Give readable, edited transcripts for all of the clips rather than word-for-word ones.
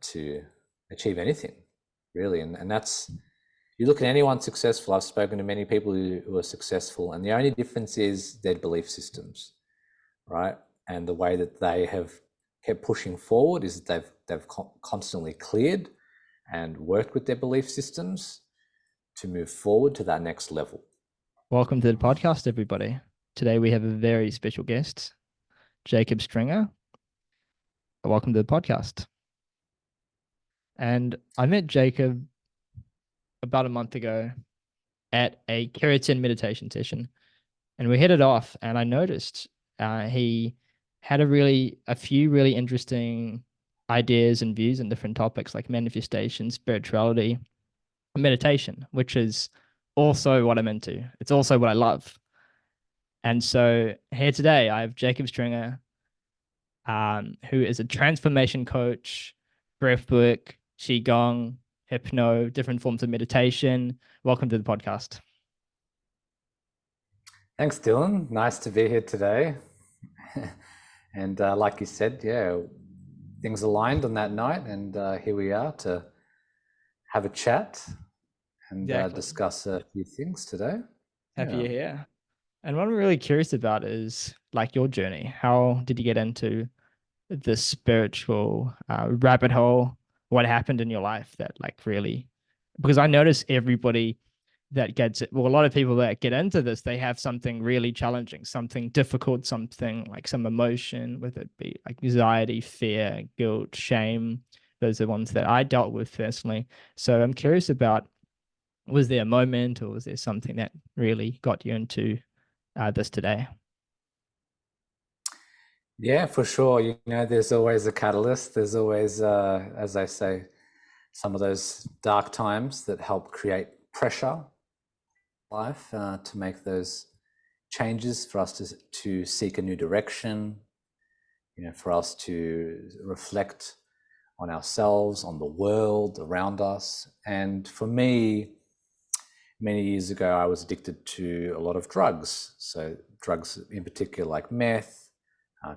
to achieve anything, really. And that's, you look at anyone successful, I've spoken to many people who are successful, and the only difference is their belief systems, right? And the way that they have kept pushing forward is that they've constantly cleared and worked with their belief systems to move forward to that next level. Welcome to the podcast, everybody. Today we have a very special guest, Jacob Stringa. Welcome to the podcast. And I met Jacob about a month ago at a keratin meditation session, and we hit it off. And I noticed he had a few really interesting ideas and views on different topics like manifestation, spirituality, and meditation, which is also what I'm into. It's also what I love. And so here today, I have Jacob Stringer, who is a transformation coach, breathwork, qigong, hypno, different forms of meditation. Welcome to the podcast. Thanks, Dylan. Nice to be here today. And like you said, yeah, things aligned on that night, and here we are to have a chat and discuss a few things today. Happy you're here. And what I'm really curious about is like your journey. How did you get into the spiritual rabbit hole? What happened in your life that like really, because I notice everybody that gets it, well, a lot of people that get into this, they have something really challenging, something difficult, something like some emotion, whether it be like anxiety, fear, guilt, shame. Those are the ones that I dealt with personally. So I'm curious about, was there a moment or was there something that really got you into this today? Yeah, for sure. You know, there's always a catalyst. There's always, as I say, some of those dark times that help create pressure in life to make those changes, for us to seek a new direction, you know, for us to reflect on ourselves, on the world around us. And for me, many years ago, I was addicted to a lot of drugs. So drugs in particular like meth,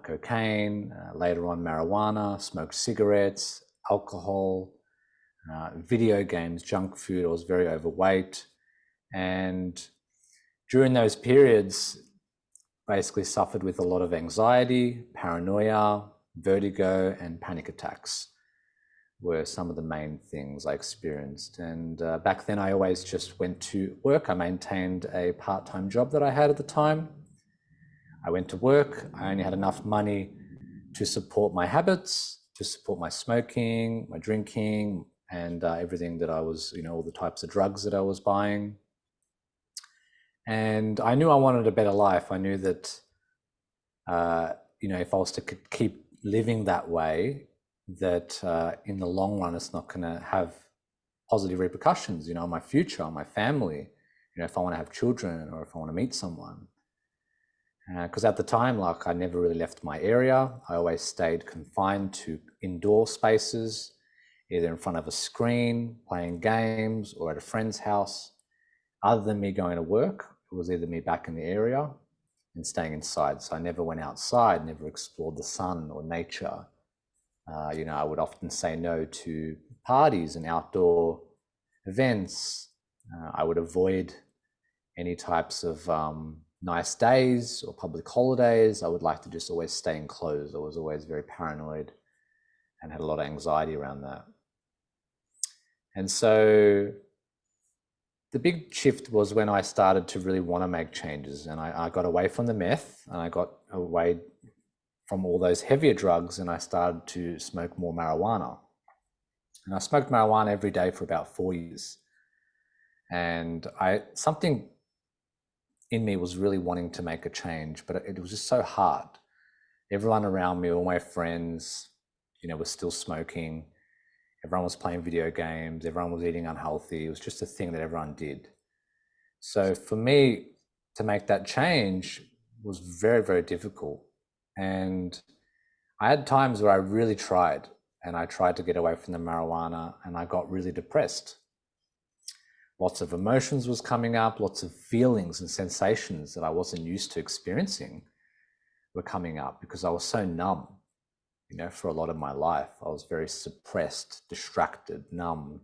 cocaine, later on marijuana, smoked cigarettes, alcohol, video games, junk food. I was very overweight. And during those periods, basically suffered with a lot of anxiety, paranoia, vertigo, and panic attacks were some of the main things I experienced. And back then I always just went to work. I maintained a part-time job that I had at the time. I went to work. I only had enough money to support my habits, to support my smoking, my drinking, and everything that I was, you know, all the types of drugs that I was buying. And I knew I wanted a better life. I knew that, you know, if I was to keep living that way, that in the long run, it's not going to have positive repercussions, you know, on my future, on my family, you know, if I want to have children or if I want to meet someone. Because at the time, like, I never really left my area. I always stayed confined to indoor spaces, either in front of a screen, playing games, or at a friend's house. Other than me going to work, it was either me back in the area and staying inside. So I never went outside, never explored the sun or nature. You know, I would often say no to parties and outdoor events. I would avoid any types of nice days or public holidays. I would like to just always stay enclosed. I was always very paranoid and had a lot of anxiety around that. And so the big shift was when I started to really want to make changes, and I got away from the meth, and I got away from all those heavier drugs, and I started to smoke more marijuana. And I smoked marijuana every day for about 4 years. And something in me was really wanting to make a change, but it was just so hard. Everyone around me, all my friends, you know, were still smoking. Everyone was playing video games. Everyone was eating unhealthy. It was just a thing that everyone did. So for me to make that change was very, very difficult. And I had times where I really tried, and I tried to get away from the marijuana, and I got really depressed. Lots of emotions was coming up, lots of feelings and sensations that I wasn't used to experiencing were coming up because I was so numb. for a lot of my life. I was very suppressed, distracted, numb,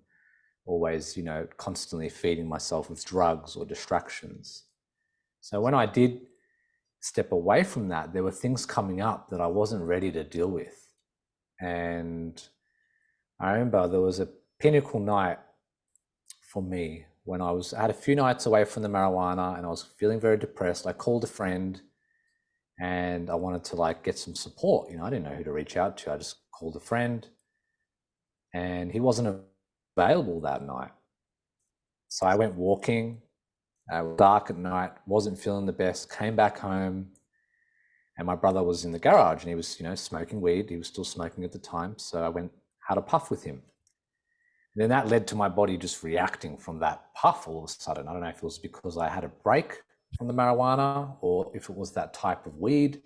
always, constantly feeding myself with drugs or distractions. So when I did step away from that, there were things coming up that I wasn't ready to deal with. And I remember there was a pinnacle night for me when I had a few nights away from the marijuana and I was feeling very depressed. I called a friend and I wanted to get some support. I didn't know who to reach out to. I just called a friend and he wasn't available that night. So I went walking, dark at night, wasn't feeling the best, came back home, and my brother was in the garage and he was, smoking weed. He was still smoking at the time. So I went, had a puff with him. And then that led to my body just reacting from that puff all of a sudden. I don't know if it was because I had a break from the marijuana or if it was that type of weed.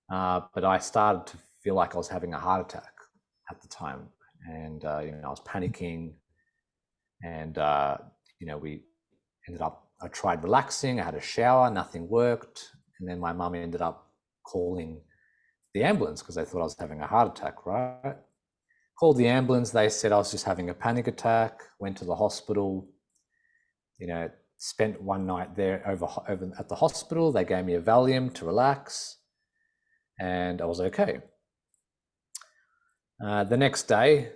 But I started to feel like I was having a heart attack at the time. And, I was panicking and, we ended up, I tried relaxing. I had a shower, nothing worked. And then my mum ended up calling the ambulance because they thought I was having a heart attack, right? Called the ambulance. They said I was just having a panic attack. Went to the hospital. Spent one night there over at the hospital. They gave me a Valium to relax, and I was okay. The next day,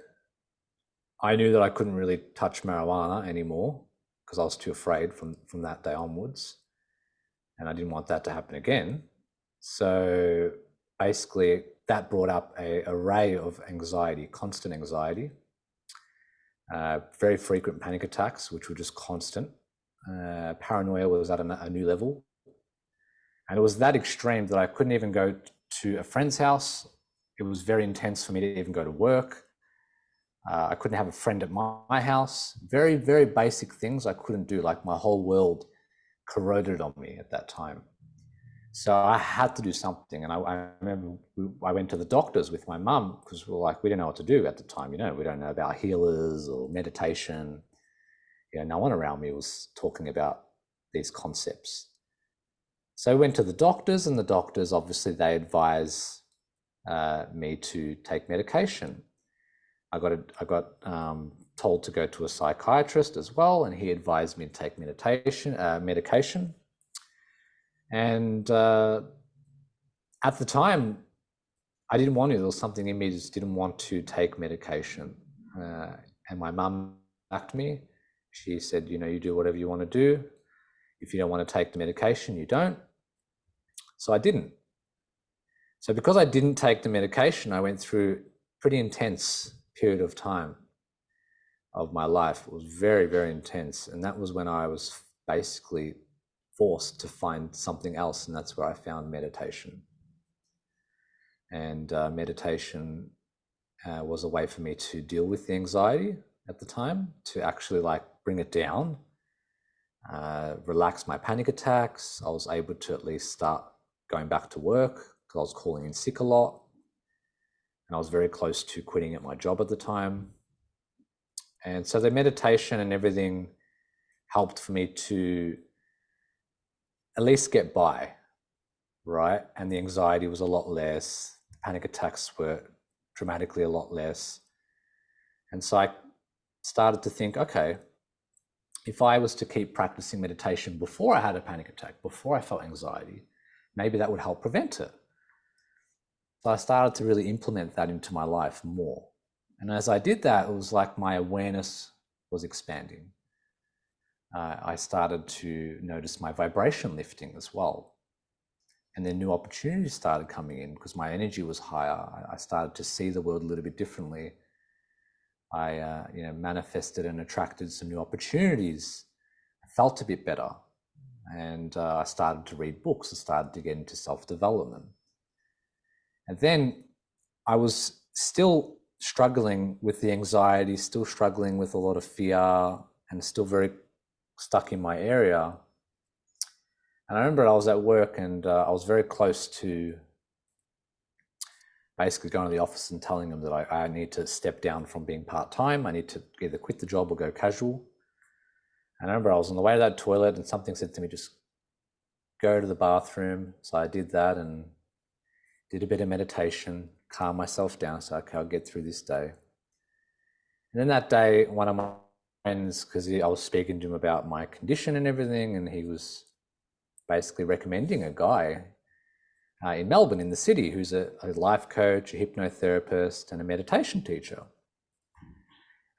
I knew that I couldn't really touch marijuana anymore because I was too afraid from that day onwards, and I didn't want that to happen again. So basically, that brought up an array of anxiety, constant anxiety, very frequent panic attacks, which were just constant. Paranoia was at a new level. And it was that extreme that I couldn't even go to a friend's house. It was very intense for me to even go to work. I couldn't have a friend at my house. Very, very basic things I couldn't do. Like my whole world corroded on me at that time. So I had to do something. And I remember I went to the doctors with my mum because we didn't know what to do at the time. We don't know about healers or meditation. No one around me was talking about these concepts. So I went to the doctors, and the doctors, obviously, they advise me to take medication. I got told to go to a psychiatrist as well, and he advised me to take medication. And at the time, I didn't want to. There was something in me that just didn't want to take medication. And my mum backed me. She said, you do whatever you want to do. If you don't want to take the medication, you don't. So I didn't. So because I didn't take the medication, I went through a pretty intense period of time of my life. It was very, very intense. And that was when I was basically forced to find something else. And that's where I found meditation. And meditation was a way for me to deal with the anxiety at the time, to actually bring it down, relax my panic attacks. I was able to at least start going back to work because I was calling in sick a lot. And I was very close to quitting at my job at the time. And so the meditation and everything helped for me to at least get by, right? And the anxiety was a lot less. The panic attacks were dramatically a lot less. And so I started to think, okay, if I was to keep practicing meditation before I had a panic attack, before I felt anxiety, maybe that would help prevent it. So I started to really implement that into my life more. And as I did that, it was like my awareness was expanding. I started to notice my vibration lifting as well. And then new opportunities started coming in because my energy was higher. I started to see the world a little bit differently. I manifested and attracted some new opportunities. I felt a bit better. And I started to read books. I started to get into self-development. And then I was still struggling with the anxiety, still struggling with a lot of fear, and still very stuck in my area. And I remember I was at work and I was very close to basically going to the office and telling them that I need to step down from being part-time. I need to either quit the job or go casual. And I remember I was on the way to that toilet and something said to me, just go to the bathroom. So I did that and did a bit of meditation, calm myself down. So, okay, I'll get through this day. And then that day, one of my friends, because I was speaking to him about my condition and everything, and he was basically recommending a guy in Melbourne, in the city, who's a life coach, a hypnotherapist, and a meditation teacher.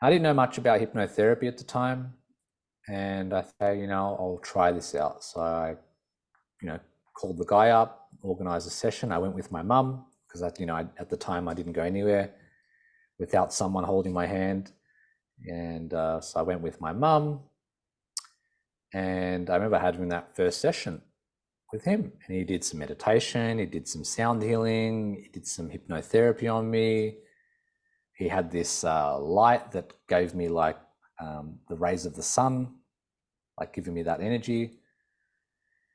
I didn't know much about hypnotherapy at the time, and I thought, I'll try this out. So I, called the guy up, organized a session. I went with my mum because at the time I didn't go anywhere without someone holding my hand, and so I went with my mum. And I remember having that first session with him, and he did some meditation, he did some sound healing, he did some hypnotherapy on me. He had this light that gave me like the rays of the sun, like giving me that energy.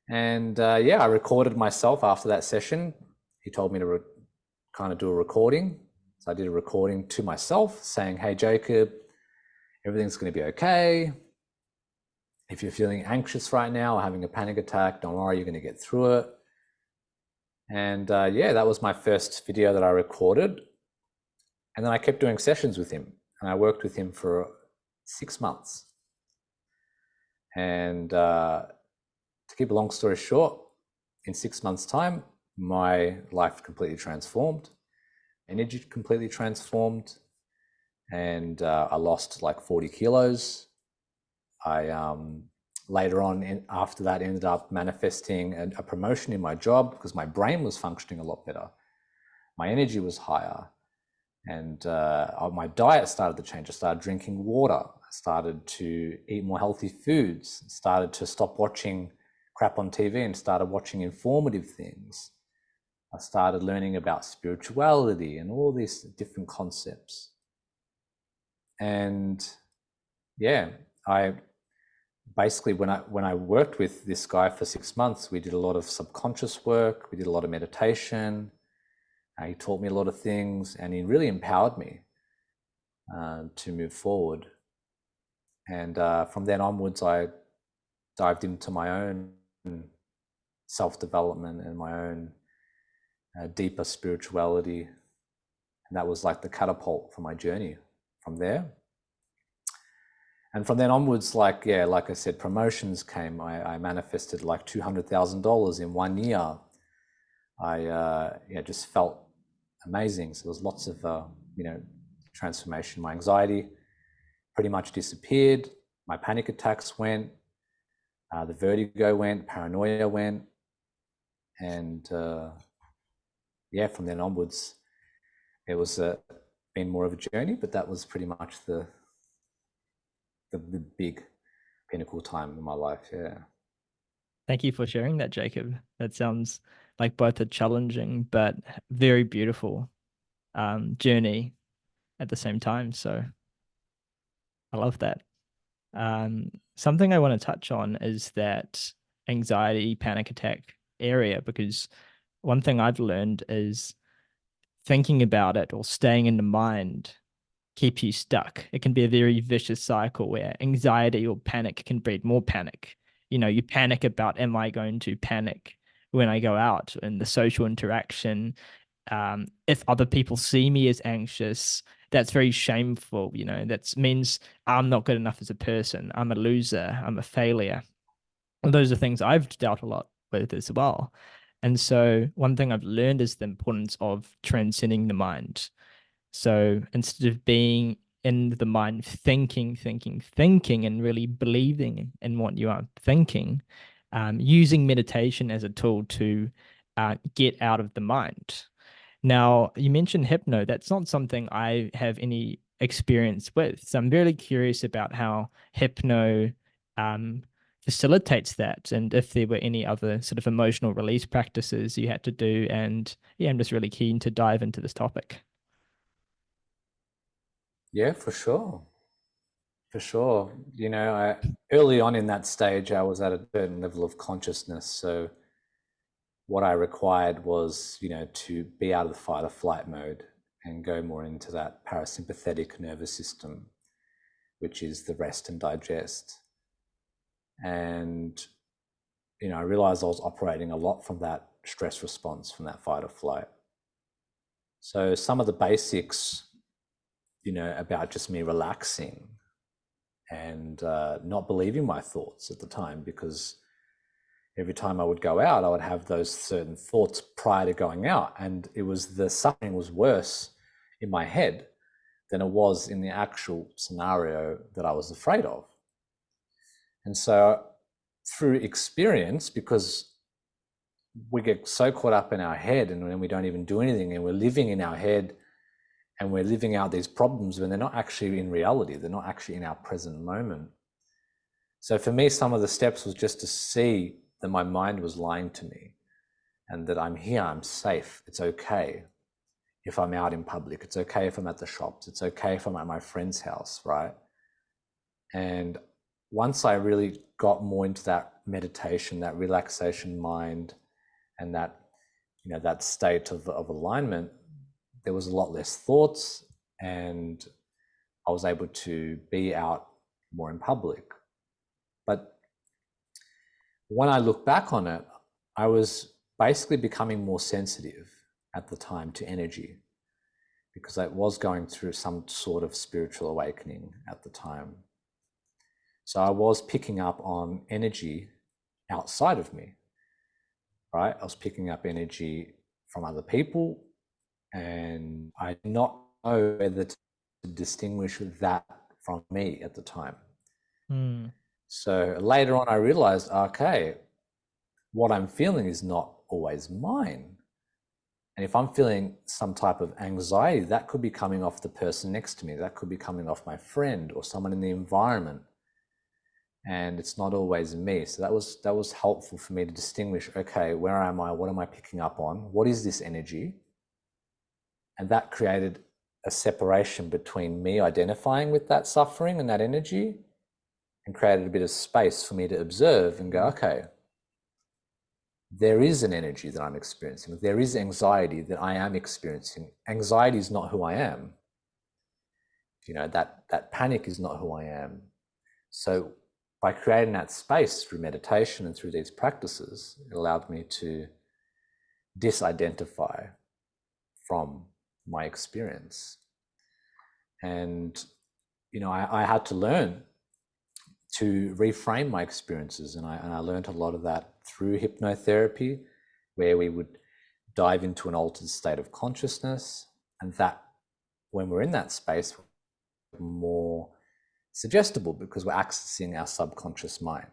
And I recorded myself after that session. He told me to kind of do a recording. So I did a recording to myself saying, "Hey, Jacob, everything's going to be okay. If you're feeling anxious right now or having a panic attack, don't worry, you're going to get through it." And that was my first video that I recorded. And then I kept doing sessions with him, and I worked with him for 6 months. And to keep a long story short, in 6 months' time, my life completely transformed, energy completely transformed, and I lost like 40 kilos. I later on, after that, ended up manifesting a promotion in my job because my brain was functioning a lot better. My energy was higher, and my diet started to change. I started drinking water. I started to eat more healthy foods. Started to stop watching crap on TV and started watching informative things. I started learning about spirituality and all these different concepts. And I basically, when I worked with this guy for 6 months, we did a lot of subconscious work. We did a lot of meditation. He taught me a lot of things, and he really empowered me to move forward. And from then onwards, I dived into my own self-development and my own deeper spirituality. And that was like the catapult for my journey from there. And from then onwards, like I said, promotions came. I manifested like $200,000 in 1 year. I just felt amazing. So there was lots of transformation. My anxiety pretty much disappeared. My panic attacks went. The vertigo went. Paranoia went. And from then onwards, it was been more of a journey. But that was pretty much the big pinnacle time in my life. Yeah. Thank you for sharing that, Jacob. That sounds like both a challenging but very beautiful journey at the same time. So I love that. Something I want to touch on is that anxiety, panic attack area, because one thing I've learned is thinking about it or staying in the mind keep you stuck. It can be a very vicious cycle where anxiety or panic can breed more panic. You panic about, am I going to panic when I go out in the social interaction? If other people see me as anxious, that's very shameful. That means I'm not good enough as a person. I'm a loser. I'm a failure. And those are things I've dealt a lot with as well. And so one thing I've learned is the importance of transcending the mind. So instead of being in the mind, thinking, and really believing in what you are thinking, using meditation as a tool to get out of the mind. Now, you mentioned hypno. That's not something I have any experience with. So I'm really curious about how hypno facilitates that and if there were any other sort of emotional release practices you had to do. And I'm just really keen to dive into this topic. Yeah, for sure. For sure. Early on in that stage, I was at a certain level of consciousness. So what I required was, to be out of the fight or flight mode and go more into that parasympathetic nervous system, which is the rest and digest. And, I realized I was operating a lot from that stress response, from that fight or flight. So some of the basics, about just me relaxing and not believing my thoughts at the time, because every time I would go out, I would have those certain thoughts prior to going out. And the suffering was worse in my head than it was in the actual scenario that I was afraid of. And so through experience, because we get so caught up in our head and when we don't even do anything and we're living in our head and we're living out these problems when they're not actually in reality, they're not actually in our present moment. So for me, some of the steps was just to see that my mind was lying to me and that I'm here, I'm safe, it's okay if I'm out in public, it's okay if I'm at the shops, it's okay if I'm at my friend's house, right? And once I really got more into that meditation, that relaxation mind, and that that state of alignment, there was a lot less thoughts, and I was able to be out more in public. But when I look back on it, I was basically becoming more sensitive at the time to energy, because I was going through some sort of spiritual awakening at the time. So I was picking up on energy outside of me, right? I was picking up energy from other people, and I did not know whether to distinguish that from me at the time. So later on, I realized, okay, what I'm feeling is not always mine. And if I'm feeling some type of anxiety, that could be coming off the person next to me, that could be coming off my friend or someone in the environment. And it's not always me. So that was helpful for me to distinguish, okay, where am I? What am I picking up on? What is this energy? And that created a separation between me identifying with that suffering and that energy, and created a bit of space for me to observe and go, okay, there is an energy that I'm experiencing. There is anxiety that I am experiencing. Anxiety is not who I am. That panic is not who I am. So by creating that space through meditation and through these practices, it allowed me to disidentify from my experience. And, I had to learn to reframe my experiences. And I learned a lot of that through hypnotherapy, where we would dive into an altered state of consciousness. And that when we're in that space, we're more suggestible because we're accessing our subconscious mind.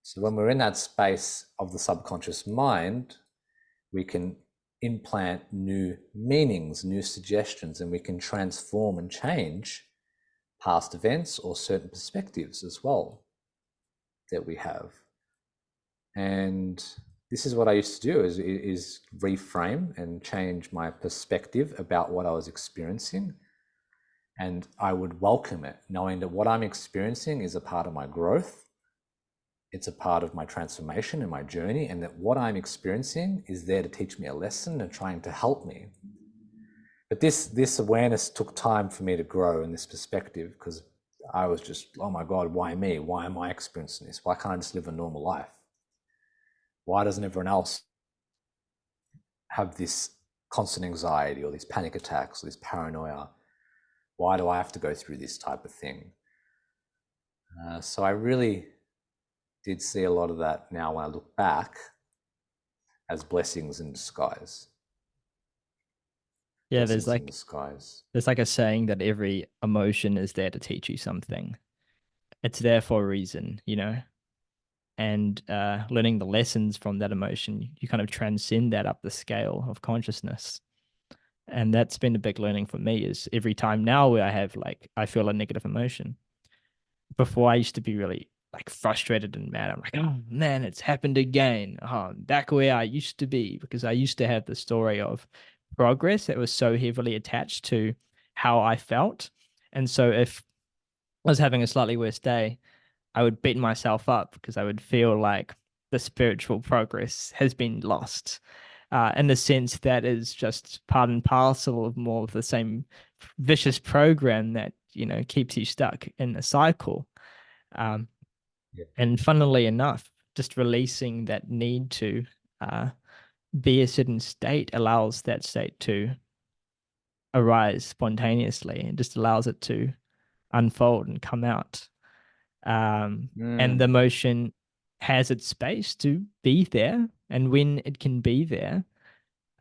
So when we're in that space of the subconscious mind, we can implant new meanings, new suggestions, and we can transform and change past events or certain perspectives as well that we have. And this is what I used to do is reframe and change my perspective about what I was experiencing. And I would welcome it, knowing that what I'm experiencing is a part of my growth. It's a part of my transformation and my journey, and that what I'm experiencing is there to teach me a lesson and trying to help me. But this awareness took time for me to grow in this perspective, because I was just, oh my God, why me? Why am I experiencing this? Why can't I just live a normal life? Why doesn't everyone else have this constant anxiety or these panic attacks or this paranoia? Why do I have to go through this type of thing? So I really did see a lot of that now when I look back as blessings in disguise. Yeah, Blessings in disguise. there's like a saying that every emotion is there to teach you something. It's there for a reason, and learning the lessons from that emotion, you kind of transcend that up the scale of consciousness. And that's been a big learning for me, is every time now where I feel a negative emotion. Before, I used to be really like frustrated and mad. I'm like, oh man, it's happened again. Oh, I'm back where I used to be, because I used to have the story of progress that was so heavily attached to how I felt. And so if I was having a slightly worse day, I would beat myself up because I would feel like the spiritual progress has been lost. In the sense that is just part and parcel of more of the same vicious program that, keeps you stuck in a cycle. Um, Yeah. and funnily enough, just releasing that need to be a certain state allows that state to arise spontaneously and just allows it to unfold and come out. And the Mm, emotion has its space to be there. And when it can be there,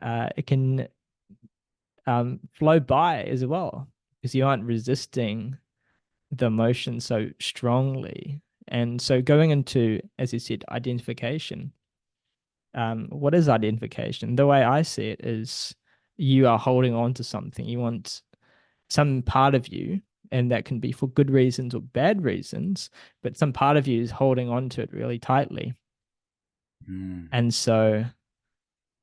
it can flow by as well because you aren't resisting the emotion so strongly. And so going into, as you said, identification, what is identification? The way I see it is you are holding on to something. You want some part of you, and that can be for good reasons or bad reasons, but some part of you is holding on to it really tightly. mm, And so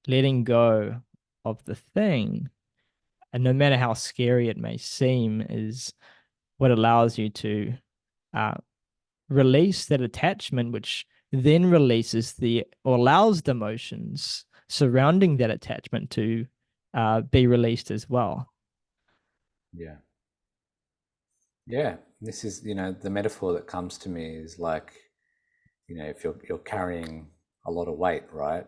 letting go of the thing, and no matter how scary it may seem, is what allows you to uh, release that attachment, which then releases the or allows the emotions surrounding that attachment to be released as well. yeah. Yeah. This is, the metaphor that comes to me is like, if you're carrying a lot of weight, right?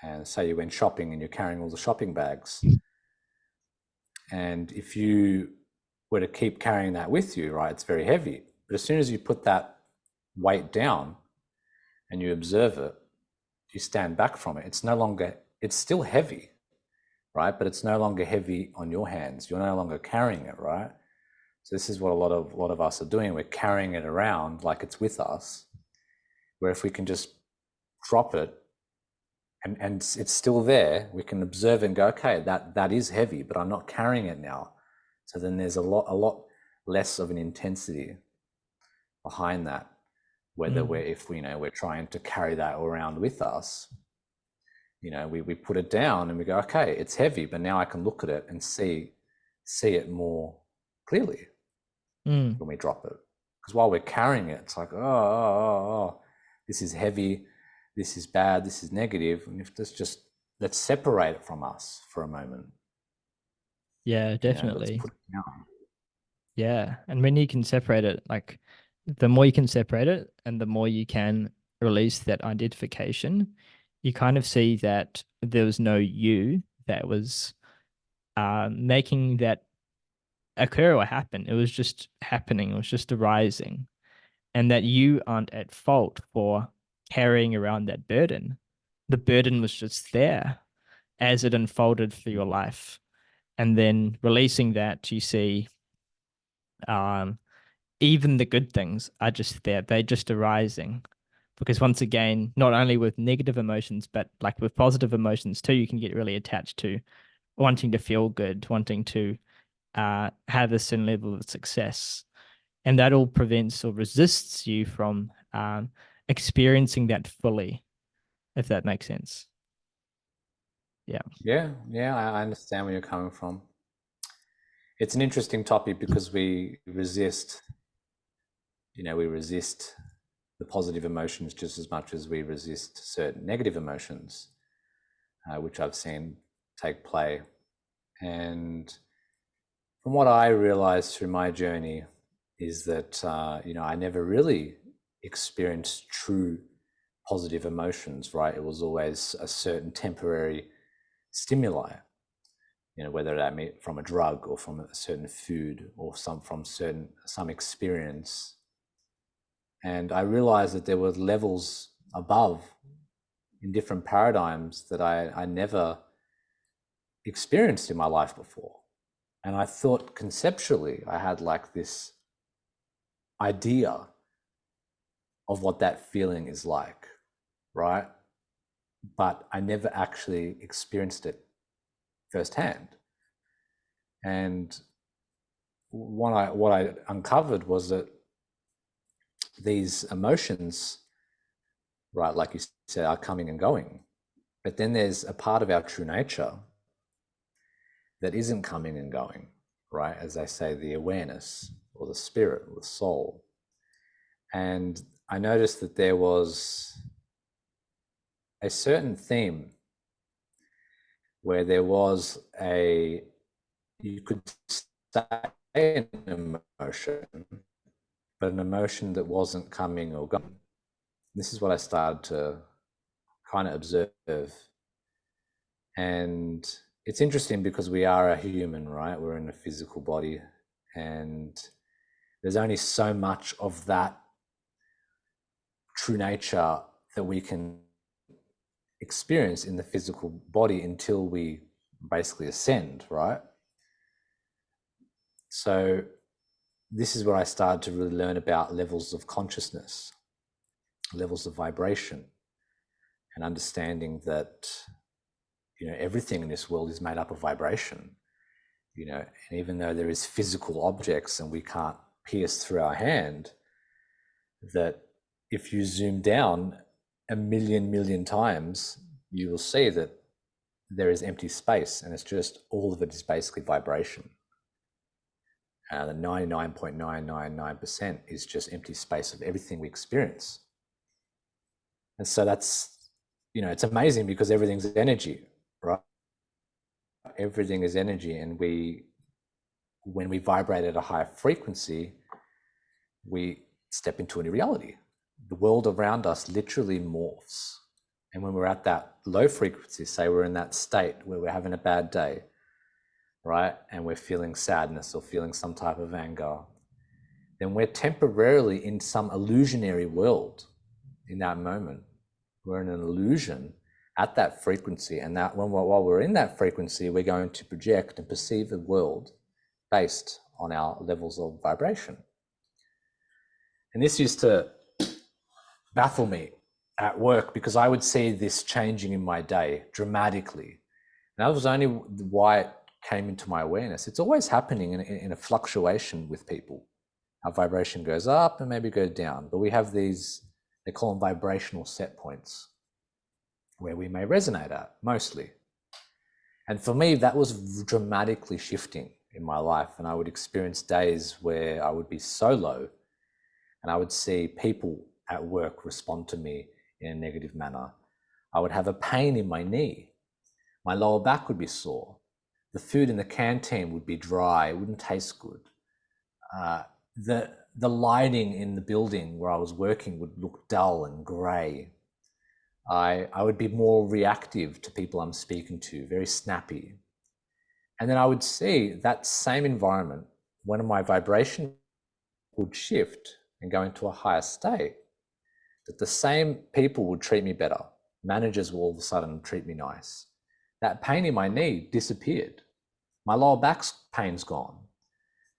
And say you went shopping and you're carrying all the shopping bags. And if you were to keep carrying that with you, right, it's very heavy. But as soon as you put that weight down and you observe it, you stand back from it. It's no longer, it's still heavy, right? But it's no longer heavy on your hands. You're no longer carrying it, right? So this is what a lot of us are doing. We're carrying it around like it's with us. Where if we can just drop it and it's still there, we can observe and go, okay, that is heavy, but I'm not carrying it now. So then there's a lot less of an intensity behind that. Whether Mm, if we're trying to carry that around with us, we put it down and we go, okay, it's heavy, but now I can look at it and see it more clearly mm. when we drop it. Because while we're carrying it, it's like, oh, this is heavy, this is bad, this is negative. And if let's separate it from us for a moment. Yeah, Let's definitely. put it down. Yeah. And when you can separate it, like the more you can separate it and the more you can release that identification, you kind of see that there was no you that was making that occur or happen. It was just happening, it was just arising. And that you aren't at fault for carrying around that burden. The burden was just there as it unfolded through your life. And then releasing that, you see um, even the good things are just there. They're just arising. Because once again, not only with negative emotions, but like with positive emotions too, you can get really attached to wanting to feel good, wanting to have a certain level of success. And that all prevents or resists you from experiencing that fully, if that makes sense. Yeah. Yeah, I understand where you're coming from. It's an interesting topic because we resist the positive emotions just as much as we resist certain negative emotions, which I've seen take play. And from what I realized through my journey is that, I never really experienced true positive emotions, right? It was always a certain temporary stimuli, whether that be from a drug or from a certain food or some experience. And I realized that there were levels above in different paradigms that I never experienced in my life before. And I thought conceptually I had like this idea of what that feeling is like, right? But I never actually experienced it firsthand. And what I uncovered was that these emotions, right, like you said, are coming and going. But then there's a part of our true nature that isn't coming and going, right? As they say, the awareness or the spirit or the soul. And I noticed that there was a certain theme where there was you could stay in an emotion, but an emotion that wasn't coming or going. This is what I started to kind of observe. And it's interesting because we are a human, right? We're in a physical body, and there's only so much of that true nature that we can experience in the physical body until we basically ascend, right? So this is where I started to really learn about levels of consciousness, levels of vibration, and understanding that, everything in this world is made up of vibration, and even though there is physical objects and we can't pierce through our hand, that if you zoom down a million times, you will see that there is empty space, and it's just all of it is basically vibration. The 99.999% is just empty space of everything we experience. And so that's, it's amazing because everything's energy, right? Everything is energy. And when we vibrate at a higher frequency, we step into a new reality. The world around us literally morphs. And when we're at that low frequency, say we're in that state where we're having a bad day, right? And we're feeling sadness or feeling some type of anger, then we're temporarily in some illusionary world in that moment. We're in an illusion at that frequency. And that while we're in that frequency, we're going to project and perceive the world based on our levels of vibration. And this used to baffle me at work because I would see this changing in my day dramatically. And that was only why it came into my awareness. It's always happening in a fluctuation with people. Our vibration goes up and maybe goes down, but we have these, they call them vibrational set points where we may resonate at mostly. And for me, that was dramatically shifting in my life. And I would experience days where I would be so low and I would see people at work respond to me in a negative manner. I would have a pain in my knee. My lower back would be sore. The food in the canteen would be dry. It wouldn't taste good. The lighting in the building where I was working would look dull and grey. I would be more reactive to people I'm speaking to, very snappy. And then I would see that same environment when my vibration would shift and go into a higher state, that the same people would treat me better. Managers will all of a sudden treat me nice. That pain in my knee disappeared. My lower back's pain's gone.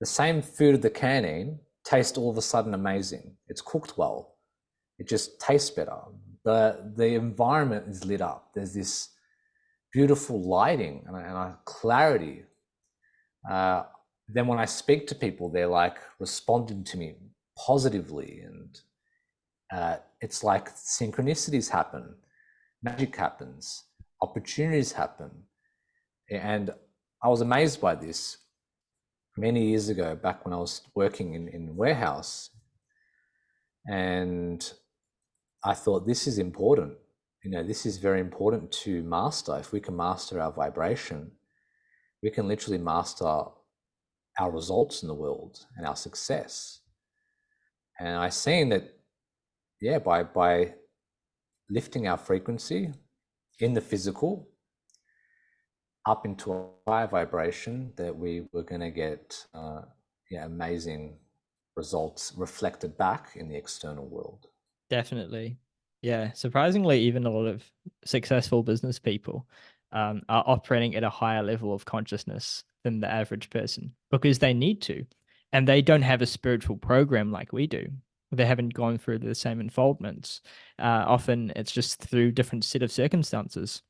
The same food at the canteen tastes all of a sudden amazing. It's cooked well. It just tastes better. The environment is lit up. There's this beautiful lighting and a clarity. Then when I speak to people, they're like responding to me positively, and it's like synchronicities happen, magic happens, opportunities happen. And I was amazed by this many years ago, back when I was working in warehouse. And I thought, this is important. This is very important to master. If we can master our vibration, we can literally master our results in the world and our success. And I seen that, by lifting our frequency in the physical up into a higher vibration, that we were going to get amazing results reflected back in the external world. Definitely. Yeah. Surprisingly, even a lot of successful business people are operating at a higher level of consciousness than the average person because they need to. And they don't have a spiritual program like we do. They haven't gone through the same unfoldments. Often it's just through different set of circumstances.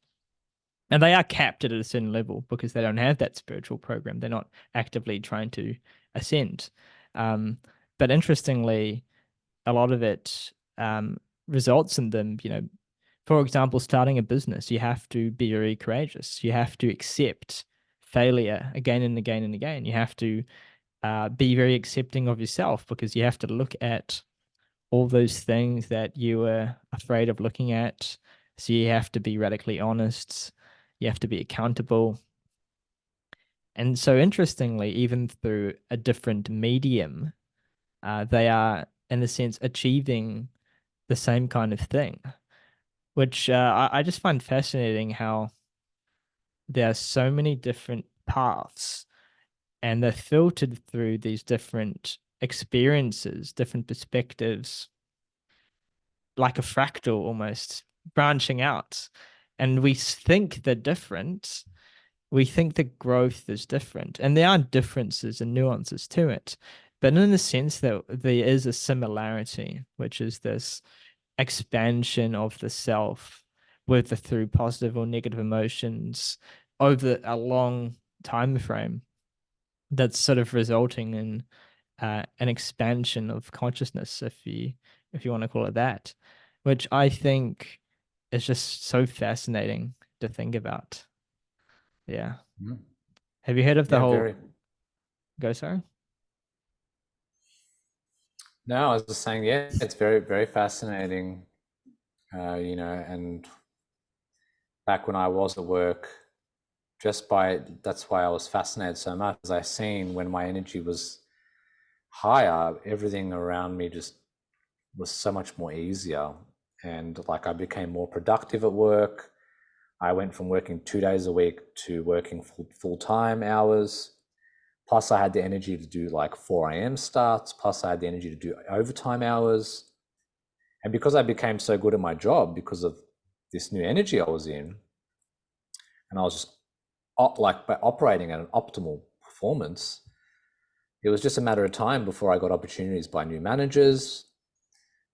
And they are capped at a certain level because they don't have that spiritual program. They're not actively trying to ascend. But interestingly, a lot of it results in them, for example, starting a business, you have to be very courageous. You have to accept failure again and again and again. You have to be very accepting of yourself because you have to look at all those things that you were afraid of looking at. So you have to be radically honest. You have to be accountable. And so, interestingly, even through a different medium, they are, in a sense, achieving the same kind of thing, which I just find fascinating how there are so many different paths, and they're filtered through these different experiences, different perspectives, like a fractal almost branching out. And we think they're different. We think the growth is different, and there are differences and nuances to it. But in the sense that there is a similarity, which is this expansion of the self, whether through positive or negative emotions over a long time frame, that's sort of resulting in an expansion of consciousness, if you want to call it that, which I think is just so fascinating to think about. Yeah. Mm. Have you heard of the Yeah, whole very. go sorry? No, I was just saying, yeah, it's very, very fascinating. And back when I was at work, that's why I was fascinated so much, as I seen when my energy was higher, everything around me just was so much more easier. And like I became more productive at work. I went from working 2 days a week to working full time hours. Plus, I had the energy to do like 4 a.m. starts. Plus, I had the energy to do overtime hours. And because I became so good at my job because of this new energy I was in, and I was just like by operating at an optimal performance, it was just a matter of time before I got opportunities by new managers.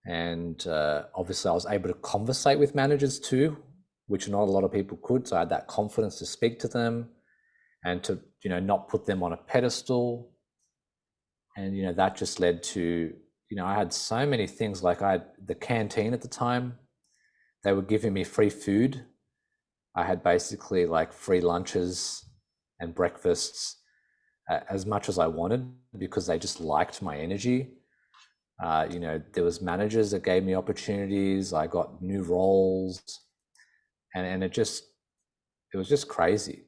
And obviously, I was able to conversate with managers too, which not a lot of people could. So I had that confidence to speak to them and to, not put them on a pedestal. And, that just led to, I had so many things. Like I had the canteen at the time, they were giving me free food. I had basically like free lunches and breakfasts as much as I wanted because they just liked my energy. There was managers that gave me opportunities. I got new roles, and it was just crazy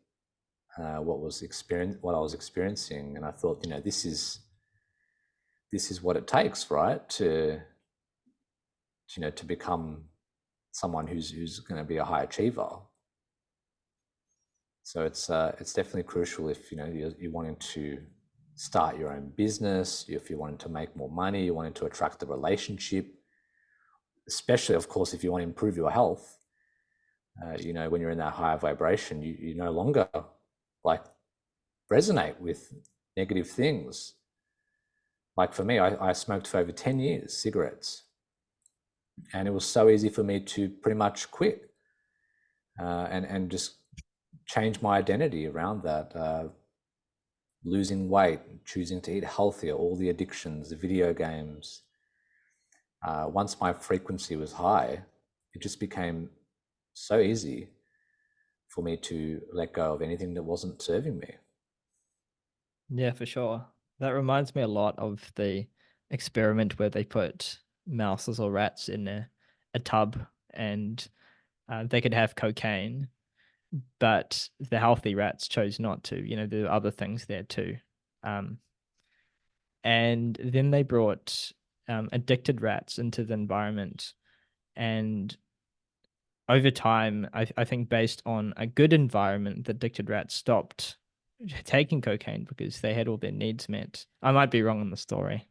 what I was experiencing. And I thought, this is what it takes, right, to become someone who's going to be a high achiever. So it's definitely crucial if you're wanting to start your own business, if you're wanting to make more money, you're wanting to attract a relationship, especially of course if you want to improve your health. When you're in that higher vibration, you no longer like resonate with negative things. Like for me, I smoked for over 10 years cigarettes, and it was so easy for me to pretty much quit and just change my identity around that. Losing weight, choosing to eat healthier, all the addictions, the video games. Once my frequency was high, it just became so easy for me to let go of anything that wasn't serving me. Yeah, for sure. That reminds me a lot of the experiment where they put mouses or rats in a tub, and they could have cocaine, but the healthy rats chose not to. There are other things there too. Um, and then they brought addicted rats into the environment. And over time, I think based on a good environment, the addicted rats stopped taking cocaine because they had all their needs met. I might be wrong on the story,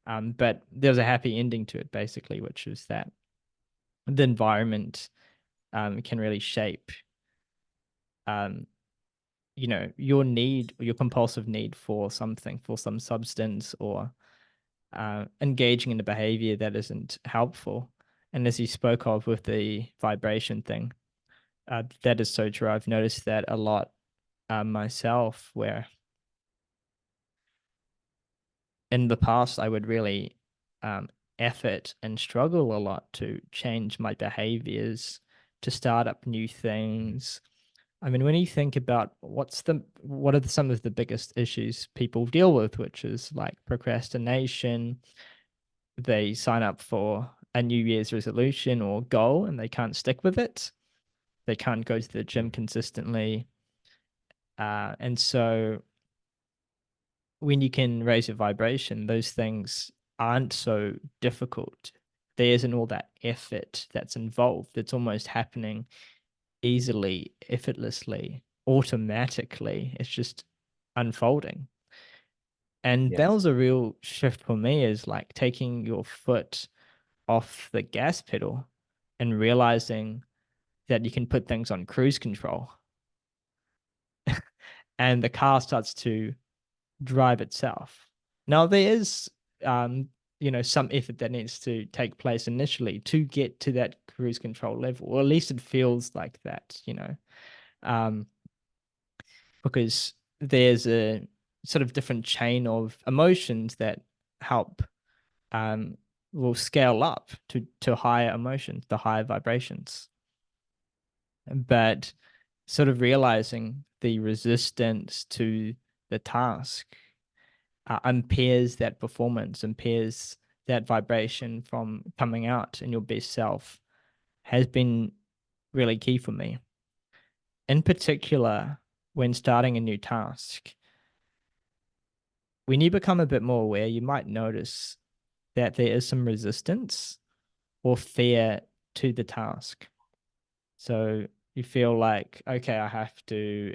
but there's a happy ending to it, basically, which is that the environment can really shape, um, your compulsive need for something, for some substance, or engaging in a behavior that isn't helpful. And as you spoke of with the vibration thing, that is so true. I've noticed that a lot myself, where in the past I would really effort and struggle a lot to change my behaviors, to start up new things. I mean, when you think about some of the biggest issues people deal with, which is like procrastination, they sign up for a New Year's resolution or goal and they can't stick with it. They can't go to the gym consistently. And so when you can raise your vibration, those things aren't so difficult. There isn't all that effort that's involved. It's almost happening easily, effortlessly. automatically. It's just unfolding. And that Yes. was a real shift for me, is like taking your foot off the gas pedal and realizing that you can put things on cruise control and the car starts to drive itself. Now there is some effort that needs to take place initially to get to that cruise control level, or at least it feels like that. Um, because there's a sort of different chain of emotions that help um, will scale up to higher emotions, the higher vibrations. But sort of realizing the resistance to the task impairs that performance, impairs that vibration from coming out in your best self, has been really key for me. In particular, when starting a new task, when you become a bit more aware, you might notice that there is some resistance or fear to the task. So you feel like, okay, I have to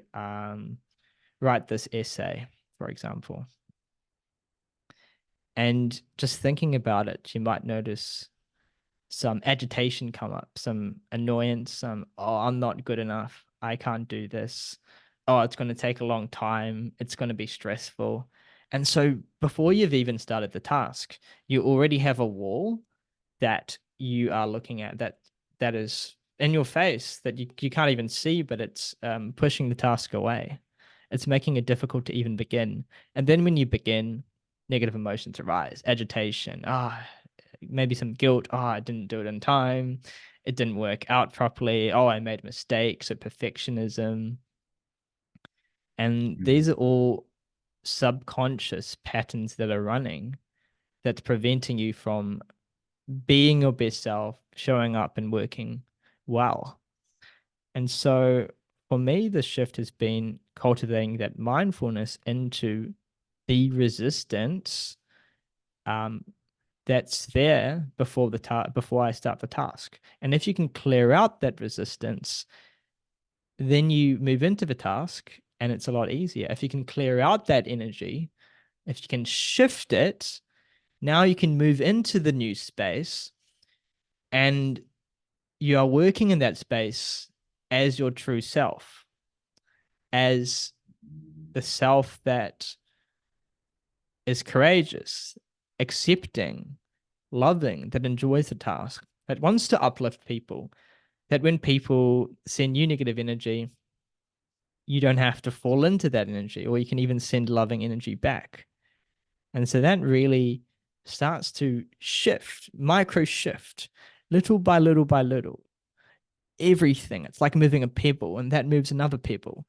write this essay, for example. And just thinking about it, you might notice some agitation come up, some annoyance, oh, I'm not good enough. I can't do this. Oh, it's going to take a long time. It's going to be stressful. And so before you've even started the task, you already have a wall that you are looking at that is in your face that you can't even see, but it's pushing the task away. It's making it difficult to even begin. And then when you begin, negative emotions arise, agitation, maybe some guilt. Oh, I didn't do it in time. It didn't work out properly. Oh, I made a mistake. So perfectionism. And Mm. these are all subconscious patterns that are running that's preventing you from being your best self, showing up and working well. And so for me, the shift has been cultivating that mindfulness into the resistance um, that's there before I start the task. And if you can clear out that resistance, then you move into the task and it's a lot easier. If you can clear out that energy, if you can shift it, now you can move into the new space and you are working in that space as your true self, as the self that is courageous, accepting, loving, that enjoys the task, that wants to uplift people, that when people send you negative energy, you don't have to fall into that energy, or you can even send loving energy back. And so that really starts to shift, micro shift, little by little by little, everything. It's like moving a pebble, and that moves another pebble.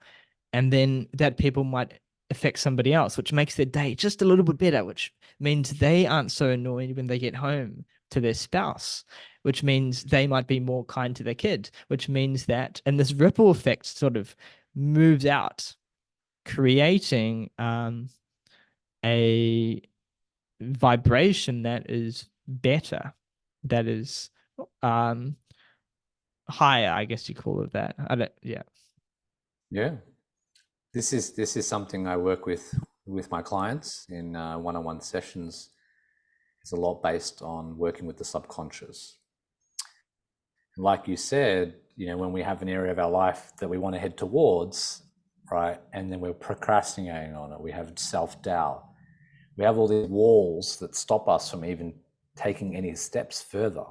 And then that pebble might affect somebody else, which makes their day just a little bit better, which means they aren't so annoyed when they get home to their spouse, which means they might be more kind to their kid, which means that, and this ripple effect sort of moves out, creating a vibration that is better, that is um, higher, I guess you call it that. I don't, yeah. Yeah. This is something I work with my clients in one-on-one sessions. It's a lot based on working with the subconscious. And like you said, when we have an area of our life that we want to head towards, right, and then we're procrastinating on it, we have self-doubt, we have all these walls that stop us from even taking any steps further.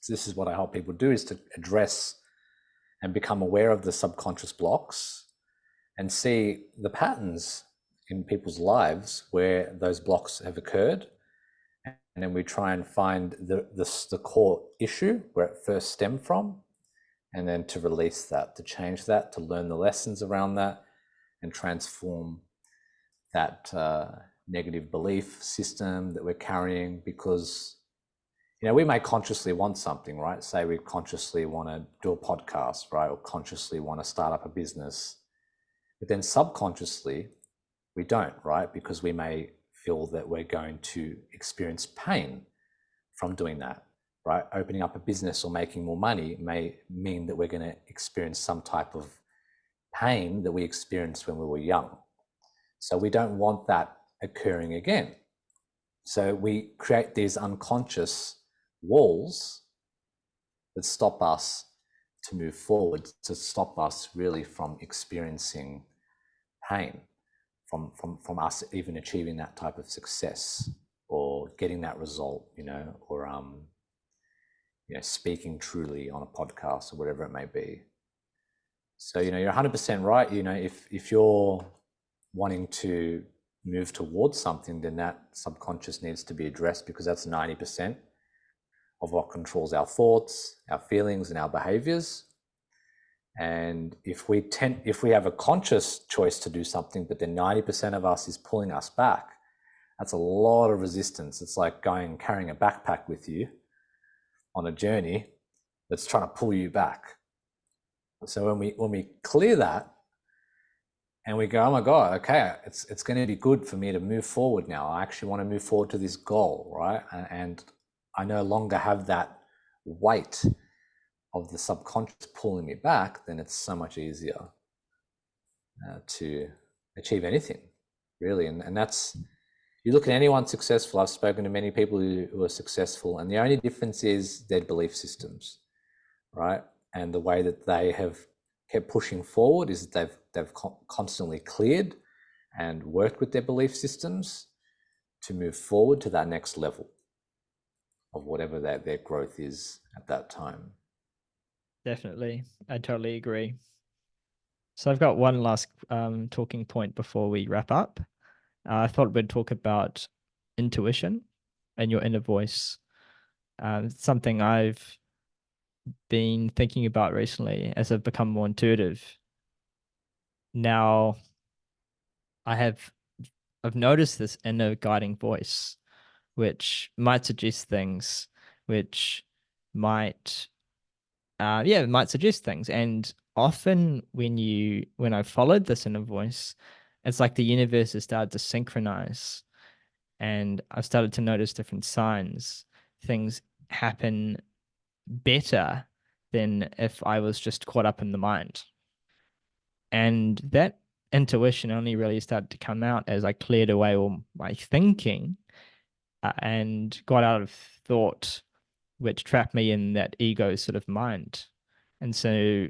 So this is what I help people do, is to address and become aware of the subconscious blocks and see the patterns in people's lives where those blocks have occurred. And then we try and find the core issue where it first stemmed from, and then to release that, to change that, to learn the lessons around that, and transform that negative belief system that we're carrying. Because we may consciously want something, right? Say we consciously want to do a podcast, right? Or consciously want to start up a business. But then subconsciously, we don't, right? Because we may feel that we're going to experience pain from doing that, right? Opening up a business or making more money may mean that we're going to experience some type of pain that we experienced when we were young. So we don't want that occurring again. So we create these unconscious walls that stop us to move forward, to stop us really from experiencing pain, from us even achieving that type of success or getting that result, or speaking truly on a podcast or whatever it may be. So, you're 100% right. If you're wanting to move towards something, then that subconscious needs to be addressed, because that's 90% of what controls our thoughts, our feelings, and our behaviors. And if we have a conscious choice to do something, but then 90% of us is pulling us back, that's a lot of resistance. It's like carrying a backpack with you on a journey that's trying to pull you back. So when we clear that and we go, oh my God, okay, it's going to be good for me to move forward now. I actually want to move forward to this goal, right? And I no longer have that weight of the subconscious pulling me back, then it's so much easier to achieve anything, really. And that's, you look at anyone successful, I've spoken to many people who are successful, and the only difference is their belief systems, right? And the way that they have kept pushing forward is that they've constantly cleared and worked with their belief systems to move forward to that next level of whatever their growth is at that time. Definitely. I totally agree. So I've got one last talking point before we wrap up. I thought we'd talk about intuition and your inner voice. Something I've been thinking about recently as I've become more intuitive. Now, I've noticed this inner guiding voice, which might suggest things, which might it might suggest things. And often when I followed this inner voice, it's like the universe has started to synchronize, and I've started to notice different signs. Things happen better than if I was just caught up in the mind. And that intuition only really started to come out as I cleared away all my thinking, and got out of thought, which trapped me in that ego sort of mind. And so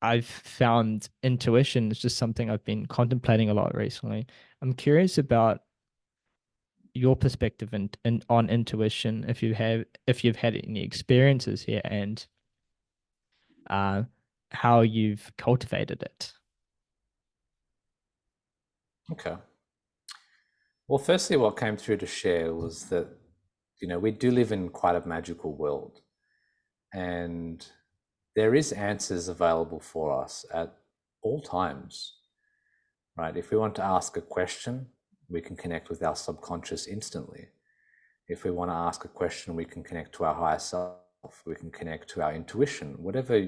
I've found intuition is just something I've been contemplating a lot recently. I'm curious about your perspective and on intuition, if you've had any experiences here, and uh, how you've cultivated it. Okay. Well, firstly, what came through to share was that, we do live in quite a magical world, and there is answers available for us at all times, right? If we want to ask a question, we can connect with our subconscious instantly. If we want to ask a question, we can connect to our higher self. We can connect to our intuition, whatever,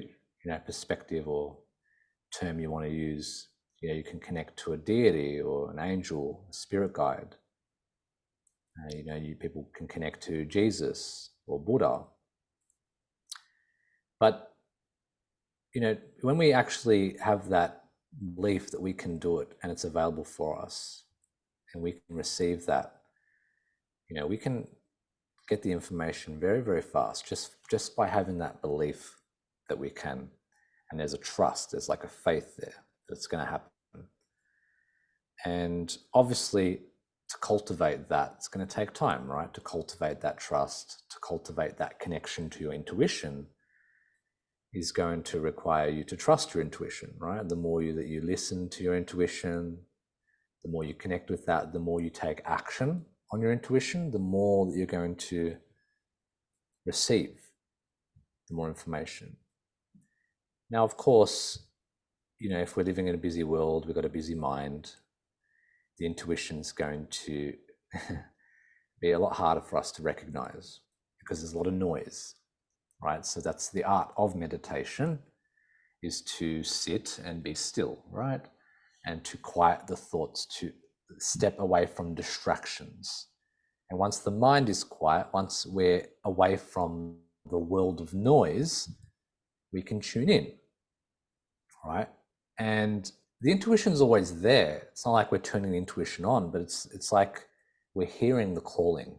perspective or term you want to use. You can connect to a deity or an angel, a spirit guide. People can connect to Jesus or Buddha. But, when we actually have that belief that we can do it and it's available for us and we can receive that, we can get the information very, very fast just by having that belief that we can. And there's a trust, there's like a faith there that it's going to happen. And obviously, to cultivate that, it's going to take time, right? To cultivate that trust, to cultivate that connection to your intuition is going to require you to trust your intuition, right? The more that you listen to your intuition, the more you connect with that, the more you take action on your intuition, the more that you're going to receive, the more information. Now, of course, if we're living in a busy world, we've got a busy mind, the intuition's going to be a lot harder for us to recognize because there's a lot of noise, right? So that's the art of meditation, is to sit and be still, right? And to quiet the thoughts, to step away from distractions. And once the mind is quiet, once we're away from the world of noise, we can tune in, right? And the intuition's always there. It's not like we're turning the intuition on, but it's like we're hearing the calling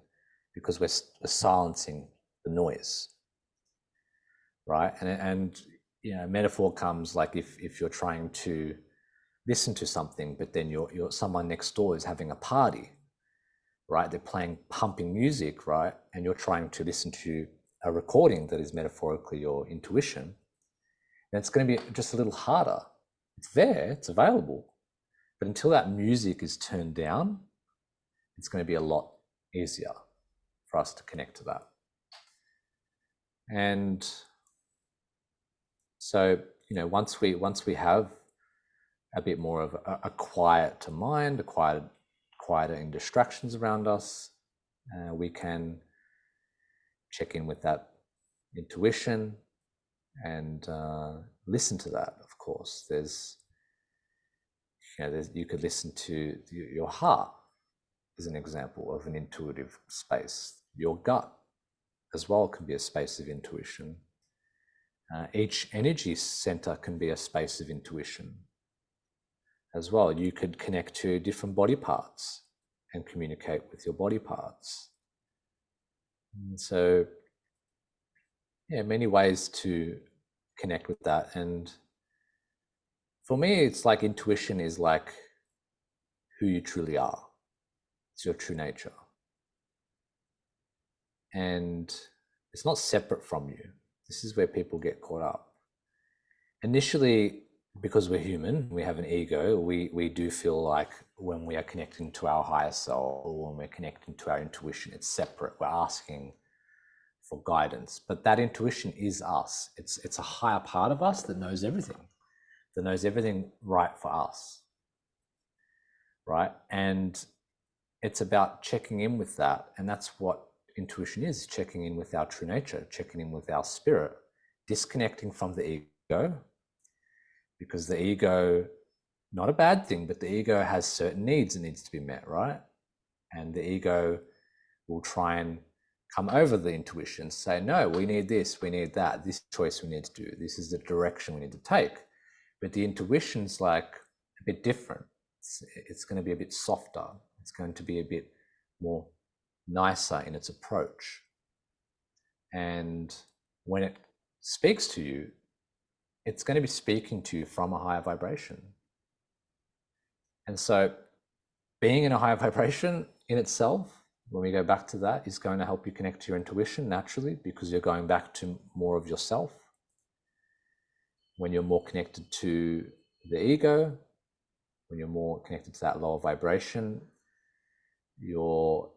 because we're silencing the noise, right? And you know, metaphor comes like if you're trying to listen to something, but then you're someone next door is having a party, right? They're playing pumping music, right? And you're trying to listen to a recording that is metaphorically your intuition, then it's going to be just a little harder. It's there, it's available. But until that music is turned down, it's going to be a lot easier for us to connect to that. And so, you know, once we have a bit more of a quieter mind, quieter in distractions around us, we can check in with that intuition and listen to that. Of course, you could listen to your heart as an example of an intuitive space. Your gut as well can be a space of intuition. Each energy center can be a space of intuition as well. You could connect to different body parts and communicate with your body parts. And so, yeah, many ways to connect with that. And for me, it's like intuition is like who you truly are. It's your true nature. And it's not separate from you. This is where people get caught up. Initially, because we're human, we have an ego, we do feel like when we are connecting to our higher self or when we're connecting to our intuition, it's separate. We're asking for guidance. But that intuition is us. It's a higher part of us that knows everything right for us. Right? And it's about checking in with that. And that's what intuition is, checking in with our true nature, checking in with our spirit, disconnecting from the ego, because the ego, not a bad thing, but the ego has certain needs that needs to be met, right? And the ego will try and come over the intuition, say, no, we need this, we need that, this choice we need to do, this is the direction we need to take. But the intuition's like a bit different. It's going to be a bit softer. It's going to be a bit more nicer in its approach. And when it speaks to you, it's going to be speaking to you from a higher vibration. And so being in a higher vibration in itself, when we go back to that, is going to help you connect to your intuition naturally, because you're going back to more of yourself. When you're more connected to the ego, when you're more connected to that lower vibration, you're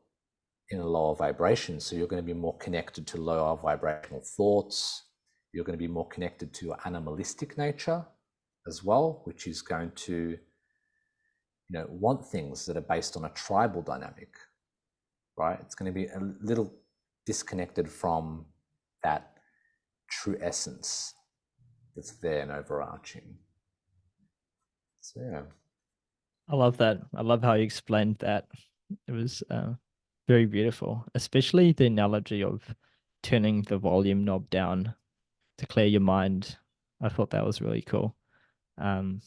in a lower vibration. So you're going to be more connected to lower vibrational thoughts. You're going to be more connected to your animalistic nature as well, which is going to, want things that are based on a tribal dynamic, right? It's going to be a little disconnected from that true essence that's there and overarching. So yeah. I love that. I love how you explained that. It was very beautiful, especially the analogy of turning the volume knob down to clear your mind. I thought that was really cool. And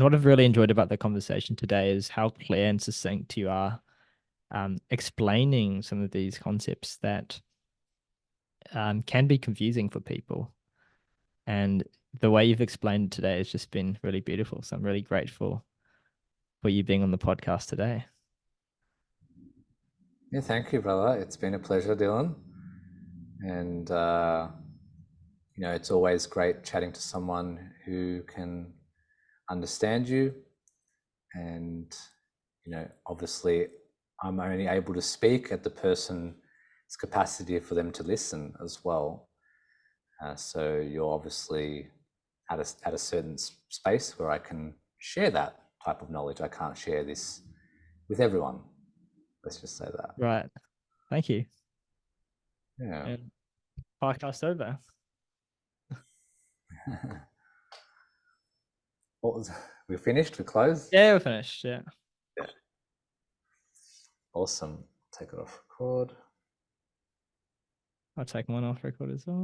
what I've really enjoyed about the conversation today is how clear and succinct you are explaining some of these concepts that can be confusing for people. And the way you've explained it today has just been really beautiful. So I'm really grateful for you being on the podcast today. Yeah, thank you, brother. It's been a pleasure, Dylan. And, it's always great chatting to someone who can understand you. And, obviously, I'm only able to speak at the person's capacity for them to listen as well. So you're obviously at a certain space where I can share that type of knowledge. I can't share this with everyone. Let's just say that. Right. Thank you. Yeah. And podcast over. We finished? We closed? Yeah, we're finished. Yeah. Awesome. Take it off record. I'll take one off record as well.